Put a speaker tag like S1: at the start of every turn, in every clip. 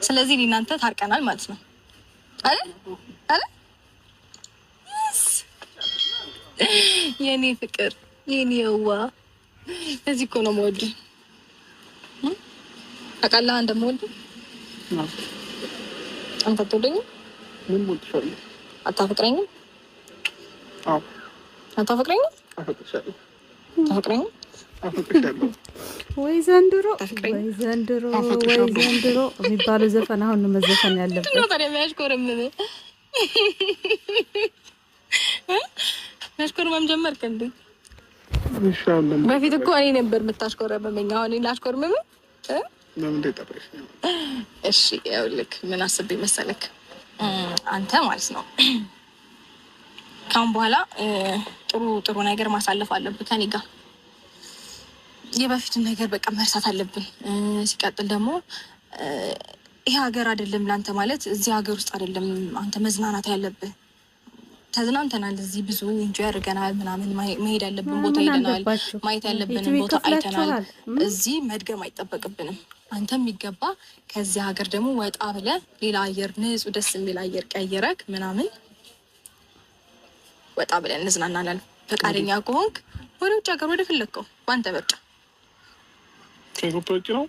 S1: ስለዚህ እናንተ ታርቀናል ማለት ነው አይደል አይደል? የኔ ፍቅር የኔዋ እዚህ እኮ ነው የምወድህ። አቃላ እንደምወድህ አንተ ትወደኝ?
S2: ምን ሞትሻለሁ?
S1: አታፈቅረኝም?
S2: አዎ
S1: አታፈቅረኝም?
S2: አፈቅርሻለሁ።
S1: አታፈቅረኝም?
S2: አፈቅርሻለሁ።
S3: ወይ ዘንድሮ ወይ ዘንድሮ ወይ ዘንድሮ የሚባለው ዘፈን አሁን ነው መዘፈን ያለበት።
S1: ነው ታዲያ የሚያሽኮረምም ማሽኮረምም ጀመርክ እንዴ?
S2: ኢንሻአላህ
S1: በፊት እኮ እኔ ነበር የምታሽኮረመመኝ። አሁን እኔ ላሽኮረምም
S2: ለምን ተጠራሽ?
S1: እሺ ያውልክ ምን አስቤ መሰለክ አንተ ማለት ነው ካሁን በኋላ ጥሩ ነገር ማሳለፍ አለብህ ከኔ ጋር። የበፊቱን ነገር በቃ መርሳት አለብን። ሲቀጥል ደግሞ ይሄ ሀገር አይደለም ላንተ ማለት እዚህ ሀገር ውስጥ አይደለም አንተ መዝናናት ያለብህ። ተዝናንተናል፣ እዚህ ብዙ ኢንጆይ ያደርገናል ምናምን፣ መሄድ ያለብን ቦታ ሄደናል፣ ማየት ያለብንን ቦታ አይተናል። እዚህ መድገም አይጠበቅብንም። አንተ የሚገባ ከዚህ ሀገር ደግሞ ወጣ ብለህ ሌላ አየር፣ ንጹህ ደስ የሚል አየር ቀይረክ ምናምን ወጣ ብለን እንዝናናለን። ፈቃደኛ ከሆንክ ወደ ውጭ ሀገር ወደ ፈለግከው በአንተ ምርጫ።
S2: ከኢትዮጵያ ውጭ ነው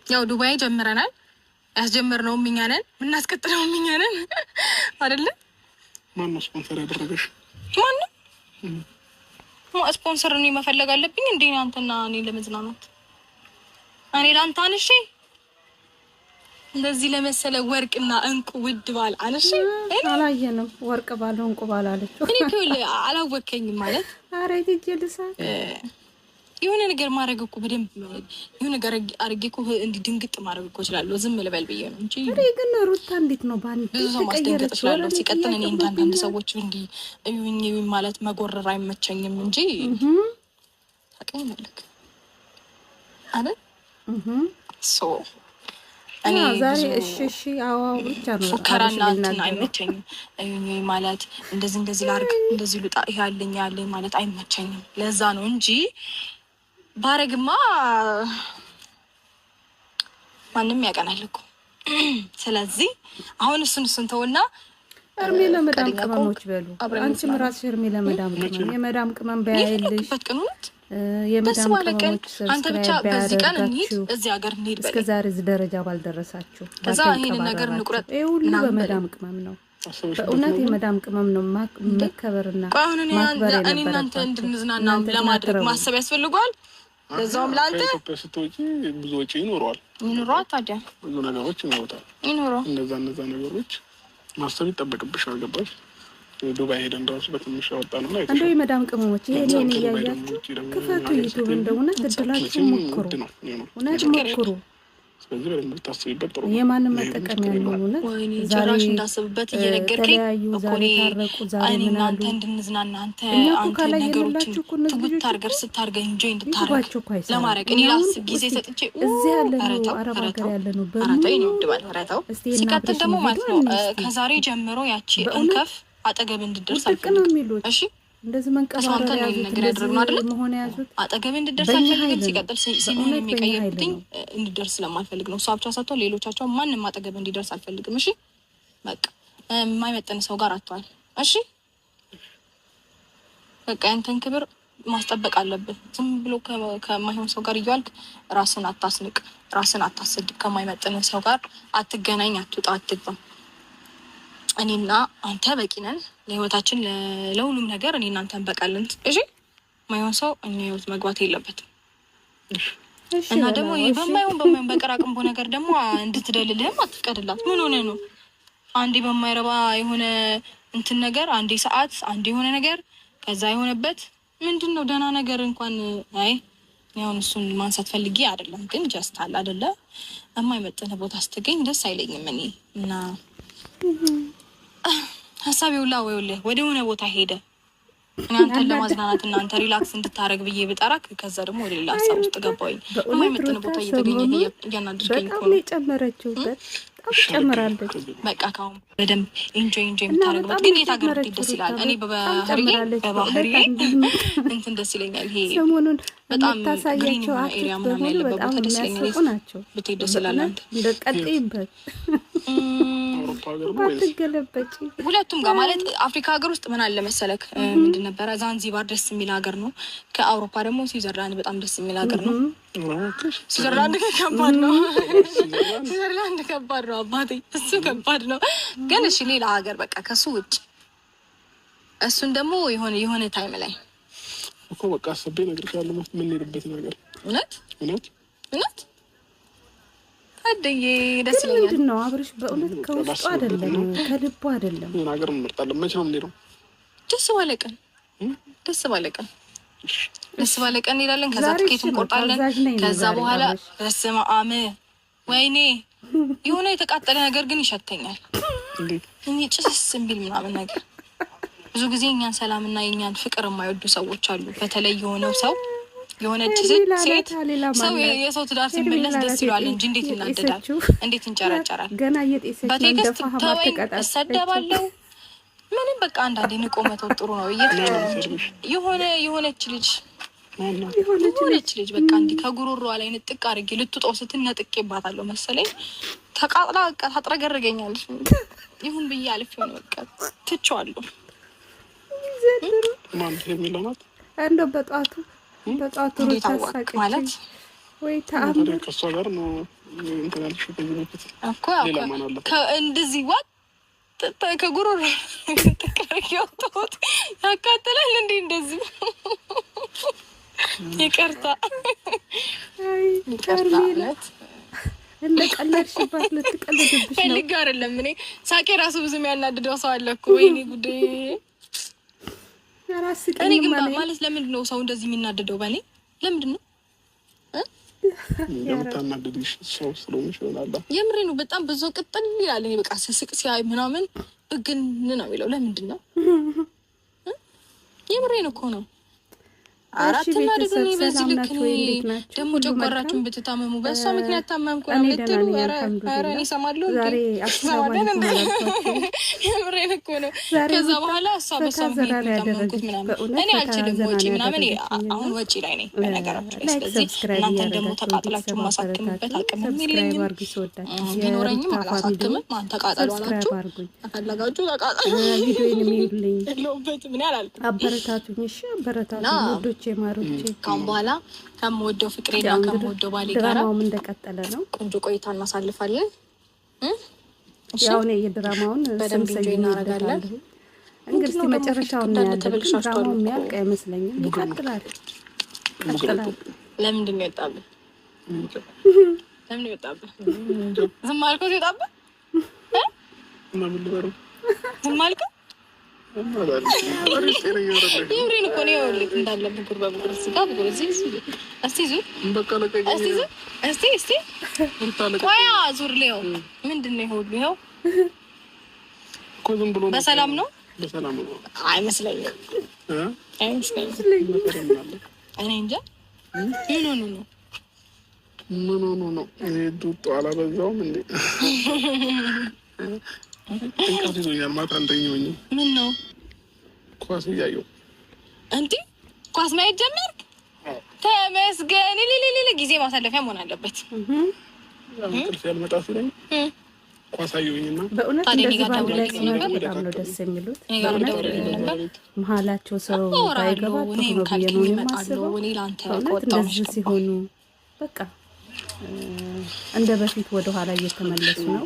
S1: ያው ዱባይ ጀምረናል። ያስጀመርነው እኛ ነን፣ የምናስቀጥለው እኛ ነን አይደለ?
S2: ማነው ስፖንሰር ያደረገሽ?
S1: ማነው ስፖንሰር? እኔ መፈለግ አለብኝ እንዴ አንተና እኔ ለመዝናናት? እኔ ላንተ አንሺ እንደዚህ ለመሰለ ወርቅና እንቁ ውድ ባል አንሺ
S3: አላየንም። ወርቅ ባለው እንቁ ባል አለችው።
S1: እኔ እኮ አላወከኝም ማለት
S3: አረ ይጀልሳ
S1: የሆነ ነገር ማድረግ እኮ በደንብ የሆነ ነገር አድርጌ እኮ እንዲህ ድንግጥ ማድረግ እኮ እችላለሁ። ዝም ልበል ብዬ ነው እንጂ
S3: አሬ ግን ሩታ እንዴት ነው ባንተ
S1: ብዙ ሰው ማስደንገጥ እችላለሁ። ሲቀጥል እኔ አንዳንድ ሰዎች እንዲህ እዩኝ ማለት መጎረር አይመቸኝም እንጂ ታውቀኝ መልክ አይደል? ሶ እኔ
S3: ዛሬ እሺ አዋው ብቻ ነው
S1: ፉከራና እንትን አይመቸኝም። እዩኝ ማለት እንደዚህ ላርግ እንደዚህ ልጣ ያለኝ ማለት አይመቸኝም። ለዛ ነው እንጂ ባረግማ ማንም ያቀናል እኮ። ስለዚህ አሁን እሱን ተውና
S3: እርሜ ለመዳም ቅመሞች በሉ። አንቺም ራስሽ እርሜ ለመዳም ቅመም የመዳም ቅመም በያይልሽ የመዳም ቅመሞች
S1: አንተ ብቻ በዚህ ቀን እንሂድ እዚህ ሀገር እንሂድ በል።
S3: እስከዛሬ እዚህ ደረጃ ባልደረሳችሁ
S1: ከዛ ይሄን ነገር እንቁረጥ።
S3: ሁሉ በመዳም ቅመም ነው። በእውነት የመዳም ቅመም ነው መከበርና ማክበር።
S1: እኔ እናንተ እንድንዝናና ለማድረግ ማሰብ ያስፈልገዋል። ለዛውም ላንተ
S2: ኢትዮጵያ ስትወጪ ብዙ ወጪ ይኖረዋል።
S1: ታዲያ
S2: ብዙ ነገሮች ይኖራል። እነዛ ነገሮች ማሰብ ይጠበቅብሻል። ገባሽ? ዱባይ ሄደን ራሱ በትንሽ ያወጣን ነው።
S3: እንደው የመዳም ቅመሞች ይሄን እያያችሁ ክፈቱ ዩቲዩብ እንደሆነ እድላችሁ ሞክሩ፣ እውነት ሞክሩ።
S2: ስለዚህ በደንብ ታስቢበት ጥሩ ነው።
S3: የማንም መጠቀሚያ ነው። እውነት
S1: ዛሬ እንዳስብበት እየነገርከኝ እኮ ዛሬ ምን አንተ እንድንዝናና አንተ ነገሮችን ትጉት አድርገህ ስታርገኝ እንጂ እንድታረግ ለማድረግ እኔ ራስ ጊዜ ሰጥቼ
S3: እዚህ ያለ ነው አረብ ሀገር ያለ ነው
S1: በረታው ነው ድባል ረታው። ሲቀጥል ደግሞ ማለት ነው ከዛሬ ጀምሮ ያቺ እንከፍ አጠገብ እንድደርስ አልፈልግም። እሺ እንደዚህ መንቀባረር ነገር ያድርጉና አይደል መሆን ያዙት አጠገብ እንድደርስ አልፈልግም። ሲቀጥል ሲሆን የሚቀየርብኝ እንድደርስ ስለማልፈልግ ነው። እሷ ብቻ ሳትሆን ሌሎቻቸው ማንንም አጠገብ እንዲደርስ አልፈልግም። እሺ በቃ የማይመጥን ሰው ጋር አትዋል። እሺ በቃ ያንተን ክብር ማስጠበቅ አለብን። ዝም ብሎ ከማይሆን ሰው ጋር እያልክ ራስን አታስንቅ፣ ራስን አታስድብ። ከማይመጥን ሰው ጋር አትገናኝ፣ አትውጣ፣ አትግባ። እኔና አንተ በቂ ነን ለህይወታችን፣ ለሁሉም ነገር እኔና አንተ እንበቃለን። እሺ ማይሆን ሰው እኛ ህይወት መግባት የለበትም። እና ደግሞ በማይሆን በቀራቅንቦ ነገር ደግሞ እንድትደልልህም አትፍቀድላት። ምን ሆነ ነው አንዴ በማይረባ የሆነ እንትን ነገር አንዴ ሰዓት አንዴ የሆነ ነገር ከዛ የሆነበት ምንድነው? ደህና ነገር እንኳን አይ ያውን እሱን ማንሳት ፈልጌ አይደለም፣ ግን ጀስት አለ አይደለ የማይመጥን ቦታ ስትገኝ ደስ አይለኝም እኔ እና ሀሳቤ ሁላ ወደ ሆነ ቦታ ሄደ እኔ አንተን ለማዝናናት እና አንተ ሪላክስ እንድታረግ ብዬ ብጠራክ ከዛ ደግሞ ወደ ሌላ ሀሳብ ውስጥ ገባሁኝ። የማይመጥን ቦታ እየተገኘ እያናደድከኝ እኮ ነው።
S3: የጨመረችውበት ጨምራለች።
S1: በቃ ካሁን በደንብ ኢንጆይ የምታደርግበት ግን የት ሀገር ብትሄድ ደስ ይላል? እኔ በባህሪ እንትን ደስ ይለኛል። ይሄ
S3: ሰሞኑን
S1: በጣም
S3: የምታሳያቸው
S1: ኤሪያ ምናምን ያለበት ቦታ ደስ ይለኛል።
S3: ናቸው።
S1: ብትሄድ ደስ ይላል። አንተ
S3: እንደቀጥይበት አትገለበጪ።
S1: ሁለቱም ጋር ማለት አፍሪካ ሀገር ውስጥ ምን አለ መሰለክ፣ ምንድን ነበረ ዛንዚባር ደስ የሚል ሀገር ነው። ከአውሮፓ ደግሞ ስዊዘርላንድ በጣም ደስ የሚል ሀገር ነው። ስዊዘርላንድ ከባድ ነው። ስዊዘርላንድ ከባድ ነው አባቴ፣ እሱ ከባድ ነው። ግን እሺ ሌላ ሀገር በቃ ከሱ ውጭ እሱን ደግሞ የሆነ ታይም ላይ
S2: እኮ በቃ አሰቤ ነገር ካለ የምንሄድበት ነገር
S1: እውነት አደዬ ደስ ይለኛል።
S3: ምንድን ነው አብርሽ በእውነት ከውስጡ አይደለም ከልቡ አይደለም።
S2: ምን ሀገር እንመርጣለን? መቼ ነው የምንሄደው?
S1: ደስ ባለቀን እንሄዳለን። ከዛ ትኬት እንቆርጣለን። ከዛ በኋላ በስመ አብ ወይኔ የሆነ የተቃጠለ ነገር ግን ይሸተኛል። እኔ ጭስ የሚል ምናምን ነገር ብዙ ጊዜ እኛን ሰላምና የኛን ፍቅር የማይወዱ ሰዎች አሉ። በተለይ የሆነች ሴት ሰው የሰው ትዳር ሲመለስ ደስ ይለዋል እንጂ እንዴት ይናደዳል? እንዴት እንጨራጨራል? በቴክስት ተወኝ እሰደባለሁ። ምንም በቃ አንዳንዴ ንቆ መተው ጥሩ ነው። የሆነች ልጅ በቃ እንዲህ ከጉሮሮዋ ላይ ንጥቅ አድርጌ ልትውጠው ስትል ነጥቄባታለሁ መሰለኝ። ተቃጥላ በቃ ታጥረገርገኛለች። ይሁን ብዬ አልፌው ነው በቃ ትቼዋለሁ።
S2: ማለት የሚለናት
S3: እንደው በጧቱ ሩጫ ሳቀች
S1: ማለት
S3: ወይ ተአምር
S2: ከሷ ጋር ነው እንትን ያልሽው ከዚህ በፊት
S1: እኮ እንደዚህ ዋጥ ከጉሮሮ ተቀርቅ ያወጣሁት ያቃጥላል እንዴ? እንደዚህ ይቅርታ
S3: እንደ ቀለድሽባት ልትቀልድብሽ ነው።
S1: ፈልጌ አይደለም እኔ ሳቄ ራሱ ብዙ የሚያናድደው ሰው አለ እኮ። ወይኔ ጉዴ! እኔ ግን ማለት ለምንድን ነው ሰው እንደዚህ የሚናደደው በእኔ? ለምንድን ነው
S2: እንደምታናደድሽ ሰው ስለሆንሽ ይሆናል።
S1: የምሬን ነው። በጣም ብዙ ቅጥል ይላል። እኔ በቃ ስስቅ ሲያይ ምናምን ብግን ነው የሚለው። ለምንድን ነው? የምሬን እኮ ነው። አራት ናደዱ ነው። በዚህ ልክ ደግሞ ጨጓራችሁን ብትታመሙ በእሷ ምክንያት ታመምኩ ነው የምትሉ። ኧረ እኔ እሰማለሁ እንዴ? የምሬን እኮ ነው። ከዛ በኋላ እሷ በሷ ምክንያት ታመምኩት ምናምን እኔ አልችልም። ወጪ ምናምን አሁን ወጪ ላይ ነኝ በነገራችሁ ላይ። ስለዚህ እናንተን ደግሞ ተቃጥላችሁ ማሳክምበት አቅም የለኝም። ቢኖረኝም አላሳክምም። ማን ተቃጠሉ አላችሁ? አፈለጋችሁ ተቃጠሉ።
S3: ቪዲዮን የሚሉልኝ
S1: የለውበት ምን ያላልኩ
S3: አበረታቱኝ። እሺ አበረታቱኝ።
S1: ካሁን በኋላ ከምወደው ፍቅሬና ከምወደው ባሌ ጋር
S3: ድራማውም እንደቀጠለ ነው።
S1: ቆንጆ ቆይታ እናሳልፋለን።
S3: ያው እኔ የድራማውን
S1: በደንብ ኢንጆይ እናደርጋለን።
S3: እንግዲህ መጨረሻውን እናያለን። ድራማው የሚያልቅ አይመስለኝም። ይቀጥላል።
S1: ለምንድን ነው የወጣብህ? ዝም አልከው ሲወጣብህ ዝም አልከው? የምሬን እኮ ነው። ይኸውልህ እንዳለ ብጉር በብጉር ስጋ ብጉር እዚህ እስቲ ቆያ ዙር ሊው ምንድን ነው ይሁሉ ይኸው
S2: እኮ ዝም ብሎ
S1: በሰላም ነው። አይመስለኝም። እኔ እንጃ
S2: ምን ሆኖ ነው ዱጦ አላበዛውም እንዴ? እንቅልፍ ይዞኛል። ማታ አንተኛኝ።
S1: ምን ነው
S2: ኳስ እያየሁ
S1: እንዴ? ኳስ ማየት ጀመርክ? ተመስገን። ጊዜ ማሳለፊያ መሆን አለበት።
S3: እንቅልፍ
S2: ያልመጣ ሲለኝ ኳስ አየሁኝና
S3: በእውነት እንደዚህ ባንድ ላይ ሲኖር በጣም ነው ደስ የሚሉት። መሀላቸው ሰው ባይገባ ጥሩ ነው ብዬ ነው የማስበው። በእውነት እንደዚህ ሲሆኑ በቃ እንደ በፊት ወደ ኋላ እየተመለሱ ነው።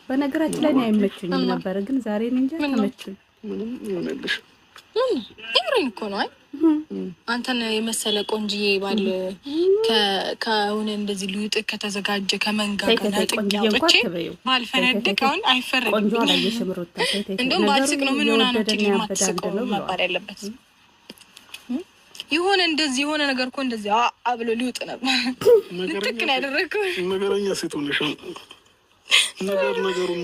S3: በነገራችን ላይ አይመቹኝም ነበር፣ ግን ዛሬ እንጃ ተመቹኝ።
S1: ይምሬን እኮ ነው። አንተን የመሰለ ቆንጅዬ ባል ከሆነ እንደዚህ ልውጥ ከተዘጋጀ ከመንጋ ጋር ነጥቅ ያውጥቼ ባልፈነድቀውን አይፈረድም። እንደውም ባልስቅ ነው ምን ሆና ነው ትግል ማትስቀው መባል ያለበት። የሆነ እንደዚህ የሆነ ነገር እኮ እንደዚህ አብሎ ሊውጥ ነበር። ልክ ነው ያደረገው።
S2: ነገረኛ ሴት ሆነሽ ነገሩን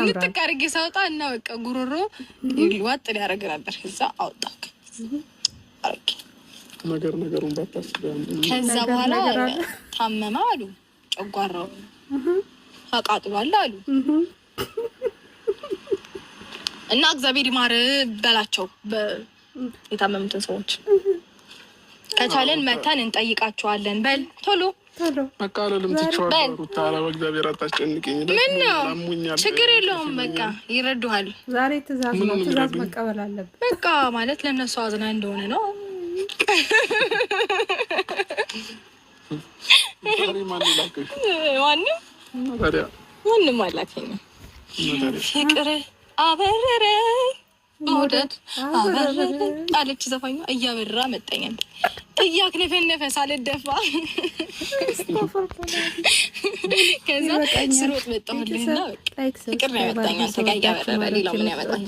S1: ልክ አድርጌ ሳውጣ እና በቃ ጉሮሮ ዋጥ ሊያደርግ ነበር። ከዛ አውጣ አረኪ
S2: ነገሩን ባታስብ።
S1: ከዛ በኋላ ታመማ አሉ። ጨጓራው አቃጥሏል አሉ። እና እግዚአብሔር ይማር በላቸው የታመሙትን ሰዎች። ከቻለን መተን እንጠይቃቸዋለን። በል ቶሎ
S2: በቃ አለልም ትችዋለሁ። ታላ በእግዚአብሔር አታስጨንቀኝ።
S1: ምን ነው ችግር የለውም። በቃ ይረዱሃል።
S3: ዛሬ ትእዛዝ ነው፣ ትእዛዝ መቀበል አለብን።
S1: በቃ ማለት ለነሱ አዝና እንደሆነ ነው። ማንም አላከኝ። ፍቅር አበረረ መውደድ አበረረ አለች ዘፋኙ። እያበራ መጣኛል ጥያክ ነፈነፈ ሳልደፋ ከዛ ስሮጥ መጣሁልህና ፍቅር ነው ያመጣኝ። አንተ ጋር እያበረረ ሌላ ምን ያመጣኝ?